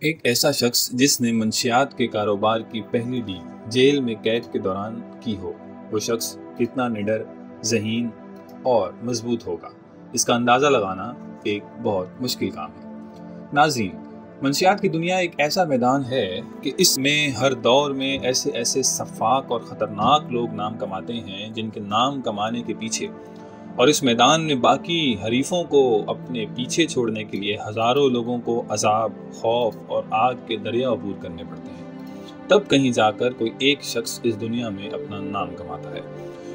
ایک ایسا شخص جس نے منشیات کے کاروبار کی پہلی ڈیل جیل میں قید کے دوران کی ہو، وہ شخص کتنا نڈر، ذہین اور مضبوط ہوگا، اس کا اندازہ لگانا ایک بہت مشکل کام ہے۔ ناظرین، منشیات کی دنیا ایک ایسا میدان ہے کہ اس میں ہر دور میں ایسے سفاک اور خطرناک لوگ نام کماتے ہیں جن کے نام کمانے کے پیچھے اور اس میدان میں باقی حریفوں کو اپنے پیچھے چھوڑنے کے لیے ہزاروں لوگوں کو عذاب، خوف اور آگ کے دریا عبور کرنے پڑتے ہیں۔ تب کہیں جا کر کوئی ایک شخص اس دنیا میں اپنا نام کماتا ہے۔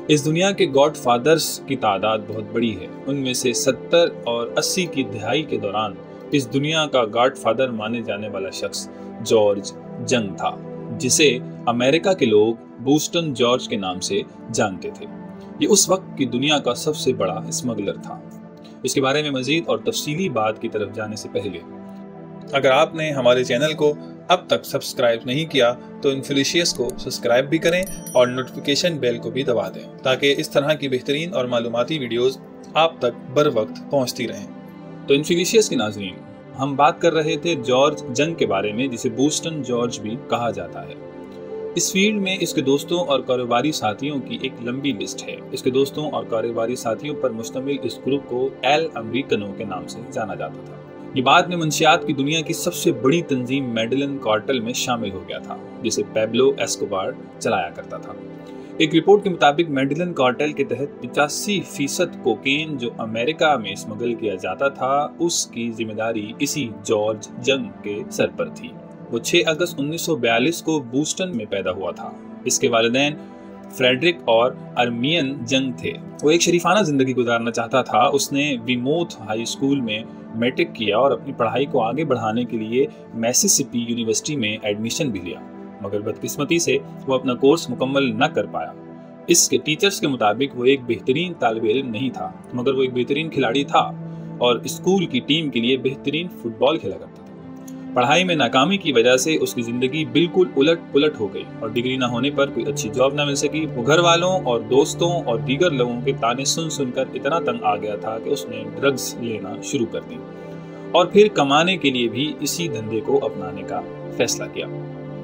اس دنیا کے گاڈ فادرز کی تعداد بہت بڑی ہے۔ ان میں سے 70 اور 80 کی دہائی کے دوران اس دنیا کا گاڈ فادر مانے جانے والا شخص جارج جنگ تھا، جسے امریکہ کے لوگ بوسٹن جارج کے نام سے جانتے تھے۔ یہ اس وقت کی دنیا کا سب سے بڑا اسمگلر تھا۔ اس کے بارے میں مزید اور تفصیلی بات کی طرف جانے سے پہلے اگر آپ نے ہمارے چینل کو اب تک سبسکرائب نہیں کیا تو انفلیشیس کو سبسکرائب بھی کریں اور نوٹیفیکیشن بیل کو بھی دبا دیں تاکہ اس طرح کی بہترین اور معلوماتی ویڈیوز آپ تک بر وقت پہنچتی رہیں۔ تو انفلیشیس کے ناظرین، ہم بات کر رہے تھے جارج جنگ کے بارے میں، جسے بوسٹن جارج بھی کہا جاتا ہے۔ اس فیلڈ میں اس کے دوستوں اور کاروباری ساتھیوں کی ایک لمبی لسٹ ہے۔ اس کے دوستوں اور کاروباری ساتھیوں پر مشتمل اس گروپ کو ایل امریکنو کے نام سے جانا جاتا تھا۔ یہ بعد میں منشیات کی دنیا کی سب سے بڑی تنظیم میڈلن کارٹل میں شامل ہو گیا تھا، جسے پیبلو ایسکوبار چلایا کرتا تھا۔ ایک رپورٹ کے مطابق میڈلن کارٹل کے تحت 85% کوکین جو امریکہ میں اسمگل کیا جاتا تھا، اس کی ذمہ داری اسی جارج جنگ کے سر پر تھی۔ وہ 6 اگست 1942 کو بوسٹن میں پیدا ہوا تھا۔ اس کے والدین فریڈرک اور ارمین جنگ تھے۔ وہ ایک شریفانہ زندگی گزارنا چاہتا تھا۔ اس نے ویموتھ ہائی اسکول میں میٹرک کیا اور اپنی پڑھائی کو آگے بڑھانے کے لیے میسیسپی یونیورسٹی میں ایڈمیشن بھی لیا، مگر بدقسمتی سے وہ اپنا کورس مکمل نہ کر پایا۔ اس کے ٹیچرز کے مطابق وہ ایک بہترین طالب علم نہیں تھا، مگر وہ ایک بہترین کھلاڑی تھا اور اسکول کی ٹیم کے لیے بہترین فٹ بال کھیلا کرتا تھا۔ پڑھائی میں ناکامی کی وجہ سے اس کی زندگی بالکل الٹ پلٹ ہو گئی اور ڈگری نہ ہونے پر کوئی اچھی جاب نہ مل سکی۔ وہ گھر والوں اور دوستوں اور دیگر لوگوں کے تانے سن کر اتنا تنگ آ گیا تھا کہ اس نے ڈرگز لینا شروع کر دی اور پھر کمانے کے لیے بھی اسی دھندے کو اپنانے کا فیصلہ کیا۔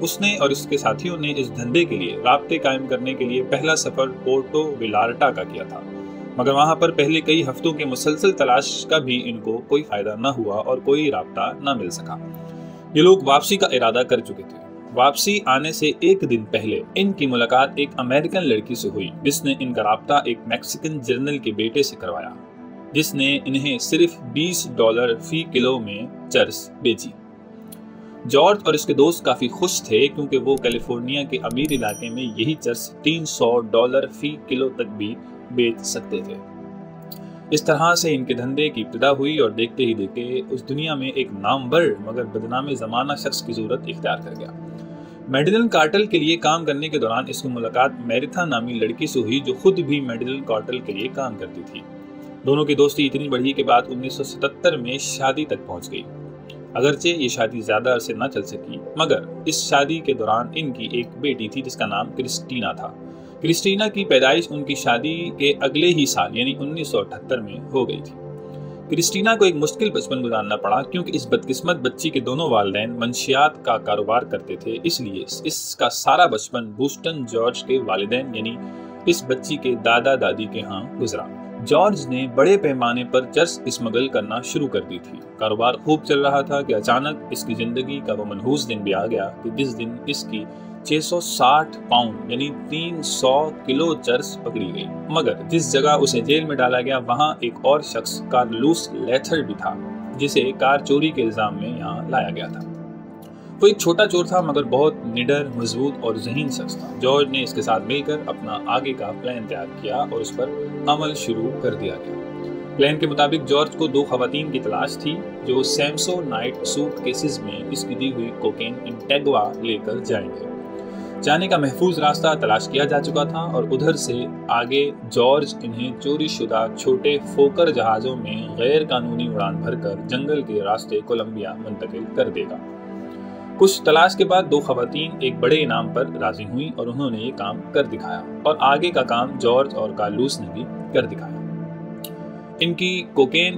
اس نے اور اس کے ساتھیوں نے اس دھندے کے لیے رابطے قائم کرنے کے لیے پہلا سفر پورٹو ویلارٹا کا کیا تھا، مگر وہاں پر پہلے کئی ہفتوں کے مسلسل تلاش کا بھی ان کو کوئی فائدہ نہ ہوا اور کوئی رابطہ نہ مل سکا۔ یہ لوگ واپسی کا ارادہ کر چکے تھے۔ واپسی آنے سے ایک دن پہلے ان کی ملاقات ایک امریکن لڑکی سے ہوئی، جس نے ان کا رابطہ ایک میکسیکن جنرل کے بیٹے سے کروایا، جس نے انہیں صرف $20 فی کلو میں چرس بیچی۔ جارج اور اس کے دوست کافی خوش تھے کیونکہ وہ کیلیفورنیا کے امیر علاقے میں یہی چرس $300 فی کلو تک بھی بیچ سکتے تھے۔ اس طرح سے ان کے دھندے کی ابتدا ہوئی اور دیکھتے ہی دیکھتے اس دنیا میں ایک نامور مگر بدنام زمانہ شخص کی صورت اختیار کر گیا۔ میڈلن کارٹل کے لیے کام کرنے کے دوران اس کی ملاقات میرتھا نامی لڑکی سے ہوئی جو خود بھی میڈلن کارٹل کے لیے کام کرتی تھی۔ دونوں کی دوستی اتنی بڑھی کہ بعد 1977 میں شادی تک پہنچ گئی۔ اگرچہ یہ شادی زیادہ عرصے نہ چل سکی، مگر اس شادی کے دوران ان کی ایک بیٹی تھی جس کا نام کرسٹینا تھا۔ کرسٹینا کی پیدائش ان کی شادی کے اگلے ہی سال یعنی 1978 میں ہو گئی تھی۔ کرسٹینا کو ایک مشکل بچپن گزارنا پڑا کیونکہ اس بدقسمت بچی کے دونوں والدین منشیات کا کاروبار کرتے تھے، اس لیے اس کا سارا بچپن بوسٹن جارج کے والدین یعنی اس بچی کے دادا دادی کے ہاں گزرا۔ جارج نے بڑے پیمانے پر چرس اسمگل کرنا شروع کر دی تھی۔ کاروبار خوب چل رہا تھا کہ اچانک اس کی زندگی کا وہ منحوس دن بھی آ گیا کہ جس دن اس کی 660 پاؤنڈ یعنی 300 کلو چرس پکڑی گئی، مگر جس جگہ اسے جیل میں ڈالا گیا وہاں ایک اور شخص کارلوس لیتھر بھی تھا جسے کار چوری کے الزام میں یہاں لایا گیا تھا۔ وہ ایک چھوٹا چور تھا مگر بہت نڈر، مضبوط اور ذہین شخص تھا۔ جارج نے اس کے ساتھ مل کر اپنا آگے کا پلان تیار کیا اور اس پر عمل شروع کر دیا گیا۔ پلان کے مطابق جارج کو 2 خواتین کی تلاش تھی جو سیمسو نائٹ سوٹ کیسز میں اس کی دی ہوئی کوکین انٹیگوا لے کر جائیں گے۔ جانے کا محفوظ راستہ تلاش کیا جا چکا تھا اور ادھر سے آگے جارج انہیں چوری شدہ چھوٹے فوکر جہازوں میں غیر قانونی اڑان بھر کر جنگل کے راستے کولمبیا منتقل کر دے گا۔ کچھ تلاش کے بعد 2 خواتین ایک بڑے انعام پر راضی ہوئیں اور انہوں نے یہ کام کر دکھایا اور آگے کا کام جارج اور کارلوس نے بھی کر دکھایا۔ ان کی کوکین